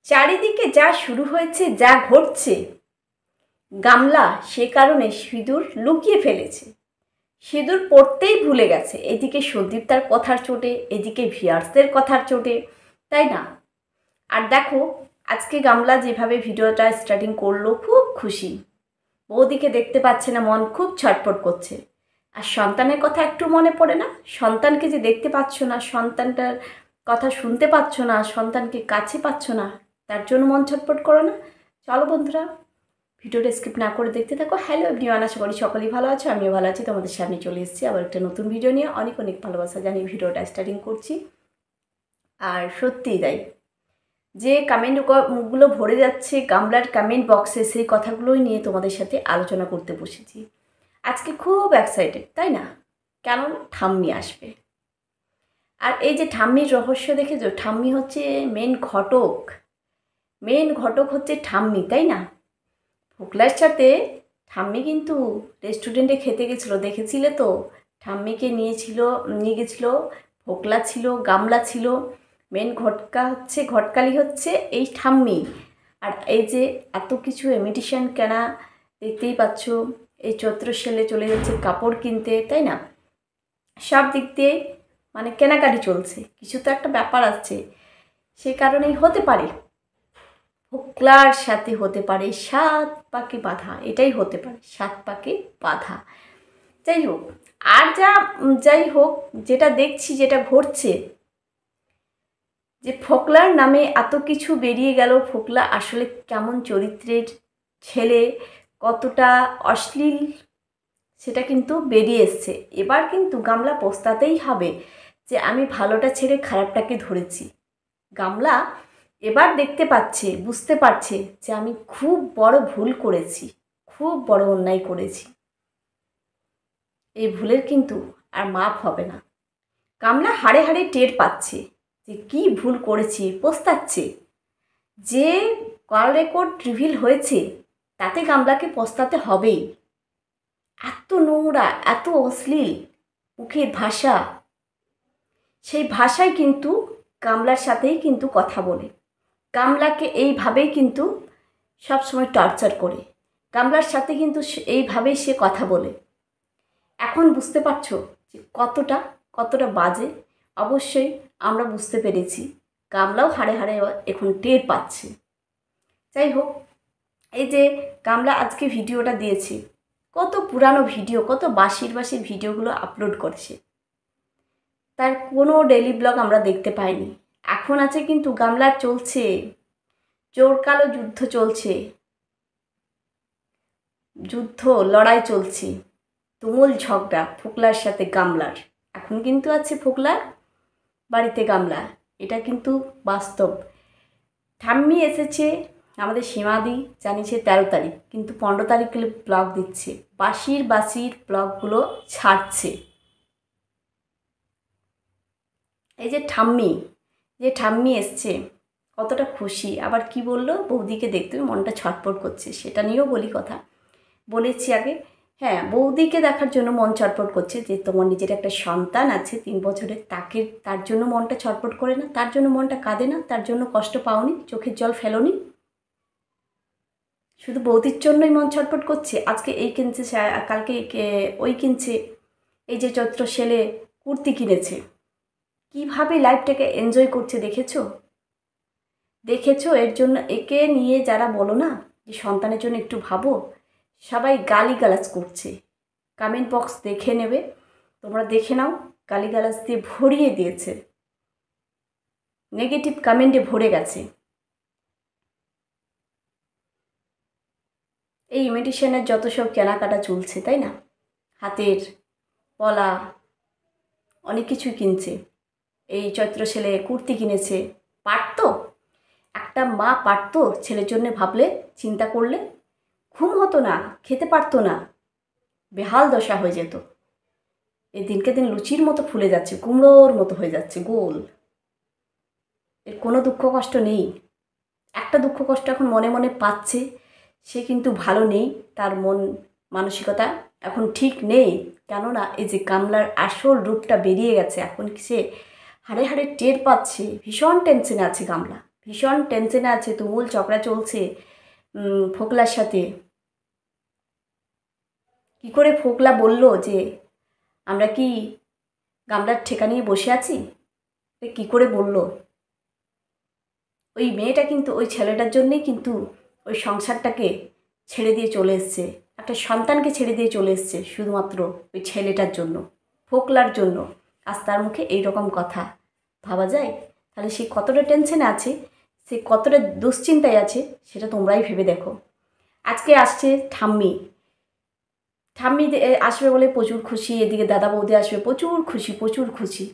চারিদিকে যা শুরু হয়েছে, যা ঘটছে, গামলা সে কারণে সিঁদুর লুকিয়ে ফেলেছে। সিঁদুর পড়তেই ভুলে গেছে। এদিকে সন্দীপ তার কথার চোটে, এদিকে ভিউয়ার্সদের কথার চোটে, তাই না? আর দেখো, আজকে গামলা যেভাবে ভিডিওটা স্টার্টিং করলো, খুব খুশি। বৌদিকে দেখতে পাচ্ছে না, মন খুব ছটফট করছে। আর সন্তানের কথা একটু মনে পড়ে না? সন্তানকে যে দেখতে পাচ্ছ না, সন্তানটার কথা শুনতে পাচ্ছ না, সন্তানকে কাছে পাচ্ছ না, তার জন্য মন ছটফট করো না? চলো বন্ধুরা, ভিডিওটা স্কিপ না করে দেখতে থাকো। হ্যালো এভরিওয়ান, আশা করি সকলেই ভালো আছো, আমিও ভালো আছি। তোমাদের সামনে চলে এসেছি আবার একটা নতুন ভিডিও নিয়ে। অনেক অনেক ভালোবাসা জানিয়ে ভিডিওটা স্টার্টিং করছি। আর সত্যিই তাই, যে কমেন্টগুলো ভরে যাচ্ছে গামলার কমেন্ট বক্সে, সেই কথাগুলোই নিয়ে তোমাদের সাথে আলোচনা করতে বসেছি। আজকে খুব এক্সাইটেড, তাই না? কেন? ঠাম্মি আসবে। আর এই যে ঠাম্মির রহস্য দেখেছো, ঠাম্মি হচ্ছে মেন ঘটক হচ্ছে ঠাম্মি, তাই না? ফোকলার সাথে ঠাম্মি কিন্তু রেস্টুরেন্টে খেতে গেছিলো, দেখেছিলে তো? ঠাম্মিকে নিয়ে গেছিলো, ফোকলা ছিল, গামলা ছিল, মেন ঘটকালি হচ্ছে এই ঠাম্মি। আর এই যে এত কিছু ইমিটেশন কেনা দেখতেই পাচ্ছ, এই চৈত্র সেলে চলে যাচ্ছে কাপড় কিনতে, তাই না? সব দিক দিয়ে মানে কেনাকাটি চলছে, কিছু তো একটা ব্যাপার আছে। সে কারণেই হতে পারে ফোকলার সাথে হতে পারে 7 পাকে বাঁধা, এটাই হতে পারে 7 পাকে বাঁধা। যাই হোক, আর যাই হোক, যেটা দেখছি, যেটা ঘটছে, যে ফোকলার নামে এত কিছু বেরিয়ে গেল। ফোকলা আসলে কেমন চরিত্রের ছেলে, কতটা অশ্লীল, সেটা কিন্তু বেরিয়ে এসছে। এবার কিন্তু গামলা পস্তাতেই হবে যে আমি ভালোটা ছেড়ে খারাপটাকে ধরেছি। গামলা এবার বুঝতে পারছে যে আমি খুব বড় ভুল করেছি, খুব বড় অন্যায় করেছি। এই ভুলের কিন্তু আর মাপ হবে না। গামলা হাড়ে হাড়ে টের পাচ্ছে যে কী ভুল করেছি, পস্তাচ্ছে। যে কল রেকর্ড রিভিল হয়েছে, তাতে গামলাকে পস্তাতে হবেই। এত নোংরা, এত অশ্লীল মুখের ভাষা, সেই ভাষায় কিন্তু গামলার সাথেই কিন্তু কথা বলে, গামলাকে এইভাবেই কিন্তু সবসময় টর্চার করে, গামলার সাথে কিন্তু এইভাবেই সে কথা বলে। এখন বুঝতে পারছো যে কতটা বাজে? অবশ্যই আমরা বুঝতে পেরেছি, গামলাও হাড়ে হাড়ে এখন টের পাচ্ছে। যাই হোক, এই যে গামলা আজকে ভিডিওটা দিয়েছে, কত পুরানো ভিডিও, কত বাসির ভিডিওগুলো আপলোড করেছে, তার কোনো ডেইলি ব্লগ আমরা দেখতে পাইনি। এখন আছে কিন্তু গামলার চলছে জোরকালো যুদ্ধ, চলছে লড়াই চলছে, তুমুল ঝগড়া ফোকলার সাথে গামলার। এখন কিন্তু আছে ফোকলার বাড়িতে গামলা, এটা কিন্তু বাস্তব। ঠাম্মি এসেছে, আমাদের সীমাদি জানিয়েছে 13 তারিখ, কিন্তু 15 তারিখে ব্লগ দিচ্ছে, বাসির ব্লগগুলো ছাড়ছে। এই যে ঠাম্মি এসছে, কতটা খুশি। আবার কি বললো, বৌদিকে দেখতে মনটা ছটফট করছে, সেটা নিয়েও বলি কথা। বলেছি আগে, হ্যাঁ, বৌদিকে দেখার জন্য মন ছটফট করছে, যে তোমার নিজের একটা সন্তান আছে 3 বছরের, তার জন্য মনটা ছটফট করে না? তার জন্য মনটা কাঁদে না? তার জন্য কষ্ট পাওনি, চোখের জল ফেলোনি? শুধু বৌদির জন্যই মন ছটফট করছে? আজকে এই কিনছে, কালকে ওই কিনছে। এই যে চৈত্র সেলে কুর্তি কিনেছে, কিভাবে লাইফটাকে এনজয় করছে দেখেছো? এর জন্য একে নিয়ে যারা বলো না যে সন্তানের জন্য একটু ভাবো, সবাই গালিগালাজ করছে। কমেন্ট বক্স দেখে নেবে, তোমরা দেখে নাও, গালিগালাজ দিয়ে ভরিয়ে দিয়েছে, নেগেটিভ কমেন্টে ভরে গেছে। এই ইমিটেশনের যত সব কেনাকাটা চলছে, তাই না? হাতের পলা, অনেক কিছুই কিনছে। এই চৈত্র ছেলে কুর্তি কিনেছে, পারতো, একটা মা পারতো ছেলের জন্য ভাবলে, চিন্তা করলে? ঘুম হতো না, খেতে পারতো না, বেহাল দশা হয়ে যেত। এই দিনকে দিন লুচির মতো ফুলে যাচ্ছে, কুমড়োর মতো হয়ে যাচ্ছে গোল। এর কোনো দুঃখ কষ্ট নেই। একটা দুঃখ কষ্ট এখন মনে মনে পাচ্ছে, সে কিন্তু ভালো নেই, তার মন মানসিকতা এখন ঠিক নেই। কেননা এই যে গামলার আসল রূপটা বেরিয়ে গেছে, এখন সে হাড়ে হাড়ে টের পাচ্ছে, ভীষণ টেনশনে আছে গামলা, ভীষণ টেনশনে আছে, তুমুল ঝগড়া চলছে ফোকলার সাথে। কি করে ফোকলা বলল যে আমরা কি গামলার ঠেকা নিয়ে বসে আছি? কি করে বলল? ওই মেয়েটা কিন্তু ওই ছেলেটার জন্যেই কিন্তু ওই সংসারটাকে ছেড়ে দিয়ে চলে এসছে, একটা সন্তানকে ছেড়ে দিয়ে চলে এসছে শুধুমাত্র ওই ছেলেটার জন্য, ফোকলার জন্য। আজ তার মুখে এই রকম কথা ভাবা যায়? তাহলে সে কতটা টেনশনে আছে, সে কতটা দুশ্চিন্তায় আছে, সেটা তোমরাই ভেবে দেখো। আজকে আসছে ঠাম্মি, ঠাম্মি আসবে বলে প্রচুর খুশি, এদিকে দাদা বৌদি আসবে, প্রচুর খুশি, প্রচুর খুশি।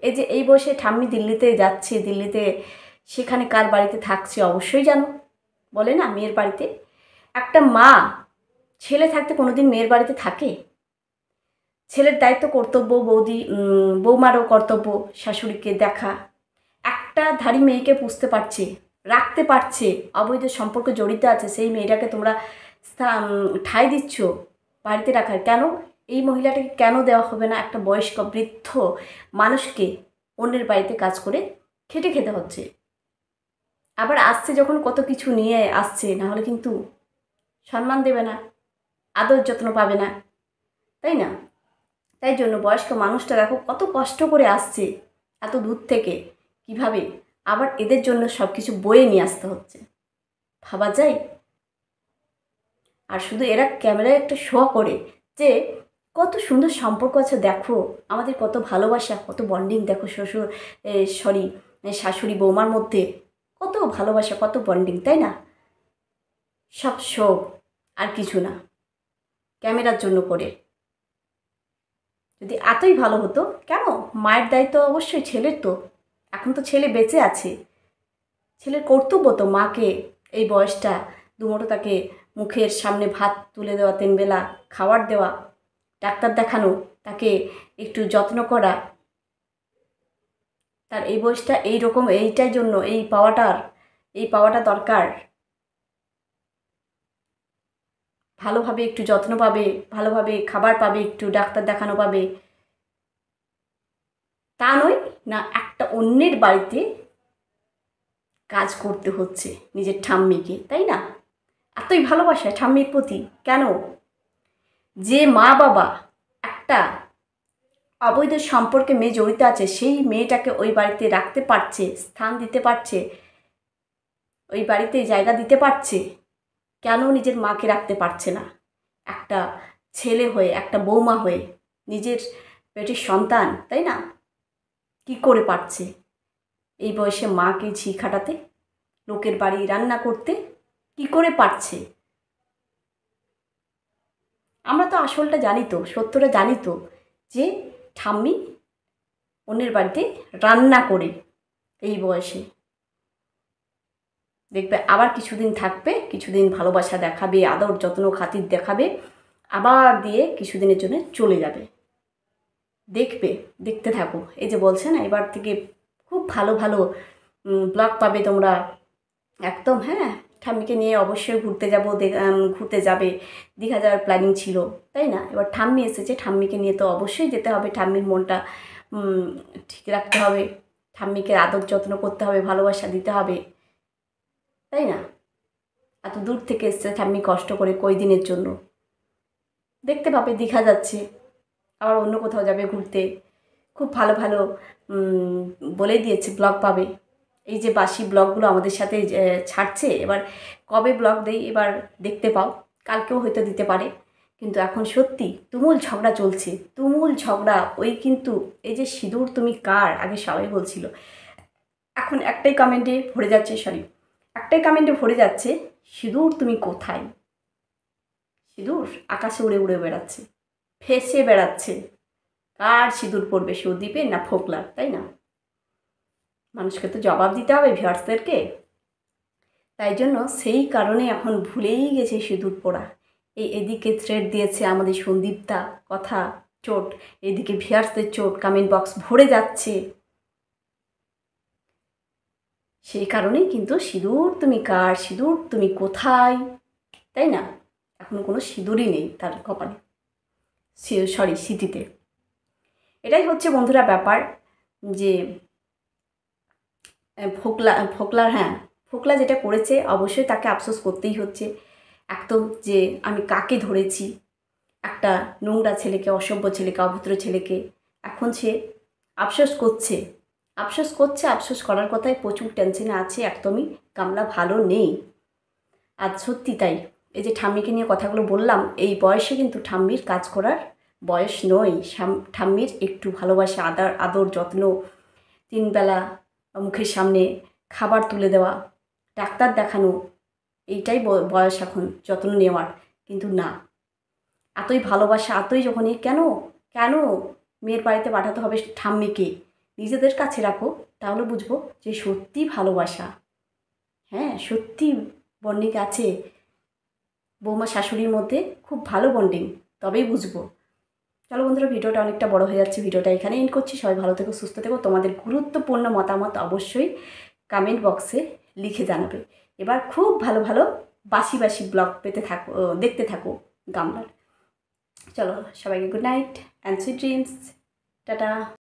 এই যে এই বয়সে ঠাম্মি দিল্লিতে যাচ্ছে, দিল্লিতে সেখানে কার বাড়িতে থাকছে অবশ্যই জানো। বলে না মেয়ের বাড়িতে, একটা মা ছেলে থাকতে কোনোদিন মেয়ের বাড়িতে থাকে? ছেলের দায়িত্ব, কর্তব্য, বৌমারও কর্তব্য শাশুড়িকে দেখা। একটা ধাড়ি মেয়েকে পুষতে পারছে, রাখতে পারছে, অবৈধ সম্পর্কে জড়িত আছে, সেই মেয়েটাকে তোমরা ঠাঁই দিচ্ছ বাড়িতে রাখার। কেন? এই মহিলাটাকে কেন দেওয়া হবে না একটা বয়স্ক বৃদ্ধ মানুষকে অন্যের বাড়িতে কাজ করে খেটে খেতে হচ্ছে? আবার আসছে যখন কত কিছু নিয়ে আসছে, না হলে কিন্তু সম্মান দেবে না, আদর যত্ন পাবে না, তাই না? তাই জন্য বয়স্ক মানুষটা দেখো কত কষ্ট করে আসছে এত দূর থেকে, কিভাবে আবার এদের জন্য সব কিছু বয়ে নিয়ে আসতে হচ্ছে, ভাবা যায়? আর শুধু এরা ক্যামেরায় একটা শো করে যে কত সুন্দর সম্পর্ক আছে, দেখো আমাদের কত ভালোবাসা, কত বন্ডিং, দেখো শাশুড়ি বৌমার মধ্যে কত ভালোবাসা, কত বন্ডিং, তাই না? সব শো, আর কিছু না, ক্যামেরার জন্য করে। যদি এতই ভালো হতো, কেন মায়ের দায়িত্ব অবশ্যই ছেলের, তো এখন তো ছেলে বেঁচে আছে, ছেলের কর্তব্য তো মাকে এই বয়সটা দুমুঠো তাকে মুখের সামনে ভাত তুলে দেওয়া, তিনবেলা খাবার দেওয়া, ডাক্তার দেখানো, তাকে একটু যত্ন করা। তার এই বয়সটা এইরকম, এইটার জন্য এই পাওয়াটা দরকার। ভালোভাবে একটু যত্ন পাবে, ভালোভাবে খাবার পাবে, একটু ডাক্তার দেখানো পাবে, তা নয় না একটা অন্যের বাড়িতে কাজ করতে হচ্ছে নিজের ঠাম্মিকে, তাই না? এতই ভালোবাসা ঠাম্মির প্রতি কেন? যে মা বাবা একটা অবৈধ সম্পর্কে মেয়ে জড়িত আছে, সেই মেয়েটাকে ওই বাড়িতে রাখতে পারছে, স্থান দিতে পারছে, ওই বাড়িতে জায়গা দিতে পারছে, কেন নিজের মাকে রাখতে পারছে না? একটা ছেলে হয়ে, একটা বৌমা হয়ে, নিজের পেটের সন্তান, তাই না? কি করে পারছে এই বয়সে মাকে ঝি খাটাতে, লোকের বাড়ি রান্না করতে? কি করে পারছে? আমরা তো আসলটা জানি, তো সত্যটা জানি তো, যে ঠাম্মি অন্যের বাড়িতে রান্না করে এই বয়সে, দেখবে আবার কিছুদিন থাকবে, কিছুদিন ভালোবাসা দেখাবে, আদর যত্ন খাতির দেখাবে, আবার দিয়ে কিছুদিনের জন্য চলে যাবে। দেখবে, দেখতে থাকো। এই যে বলছে না, এবার থেকে খুব ভালো ভালো ব্লগ পাবে তোমরা একদম। হ্যাঁ, ঠাম্মিকে নিয়ে অবশ্যই ঘুরতে যাবে, দীঘা যাওয়ার প্ল্যানিং ছিল, তাই না? এবার ঠাম্মি এসেছে, ঠাম্মিকে নিয়ে তো অবশ্যই যেতে হবে, ঠাম্মির মনটা ঠিক রাখতে হবে, ঠাম্মিকে আদর যত্ন করতে হবে, ভালোবাসা দিতে হবে, তাই না? এত দূর থেকে এসছে ঠাম্মি কষ্ট করে কয়দিনের জন্য, দেখতে পাবে দীঘা যাচ্ছে, আবার অন্য কোথাও যাবে ঘুরতে, খুব ভালো ভালো বলে দিয়েছে ব্লগ পাবে। এই যে বাসি ব্লগগুলো আমাদের সাথে ছাড়ছে, এবার কবে ব্লগ দেই এবার দেখতে পাও, কালকেও হয়তো দিতে পারে। কিন্তু এখন সত্যি তুমুল ঝগড়া চলছে, তুমুল ঝগড়া। ওই কিন্তু এই যে সিঁদুর তুমি কার, আগে সবাই বলছিল, এখন একটাই কমেন্টে ভরে যাচ্ছে, সিঁদুর তুমি কোথায়? সিঁদুর আকাশে উড়ে উড়ে বেড়াচ্ছে, ফেসে বেড়াচ্ছে। কার সিঁদুর পড়বে, সুদীপের না ফোকলার, তাই না? মানুষকে তো জবাব দিতে হবে ভিউয়ার্সদেরকে, তাই জন্য সেই কারণে এখন ভুলেই গেছে সিঁদুর পড়া। এদিকে থ্রেড দিয়েছে আমাদের সন্দীপদা, কথা চোট, এদিকে ভিউয়ার্সদের চোট, কমেন্ট বক্স ভরে যাচ্ছে। সেই কারণেই কিন্তু সিঁদুর তুমি কার, সিঁদুর তুমি কোথায়, তাই না? এখন কোনো সিঁদুরই নেই তার কপালে, স্মৃতিতে। এটাই হচ্ছে বন্ধুরা ব্যাপার, যে ফোকলার, হ্যাঁ, ফোকলা যেটা করেছে অবশ্যই তাকে আফসোস করতেই হচ্ছে একদম, যে আমি কাকে ধরেছি, একটা নোংরা ছেলেকে, অসভ্য ছেলেকে, অভদ্র ছেলেকে। এখন সে আফসোস করছে, আফসোস করার কথায়, প্রচুর টেনশনে আছে, একদমই গামলা ভালো নেই। আর সত্যি তাই, এই যে ঠাম্মিকে নিয়ে কথাগুলো বললাম, এই বয়সে কিন্তু ঠাম্মির কাজ করার বয়স নয়। ঠাম্মির একটু ভালোবাসা, আদর যত্ন, 3 বেলা মুখের সামনে খাবার তুলে দেওয়া, ডাক্তার দেখানো, এইটাই বয়স এখন যত্ন নেওয়ার। কিন্তু না, এতই ভালোবাসা, এতই যখনই কেন কেন মেয়ের বাড়িতে পাঠাতে হবে ঠাম্মিকে? নিজেদের কাছে রাখো, তাহলে বুঝবো যে সত্যি ভালোবাসা, হ্যাঁ সত্যি বন্ডিং আছে বৌমা শাশুড়ির মধ্যে, খুব ভালো বন্ডিং, তবেই বুঝবো। চলো বন্ধুরা, ভিডিওটা অনেকটা বড় হয়ে যাচ্ছে, ভিডিওটা এখানে এন্ড করছি। সবাই ভালো থেকো, সুস্থ থেকো। তোমাদের গুরুত্বপূর্ণ মতামত অবশ্যই কমেন্ট বক্সে লিখে জানাবে। এবার খুব ভালো ভালো বাসি বাসি ব্লগ দেখতে থাকো গামলার। চলো সবাইকে good night and sweet dreams, tata.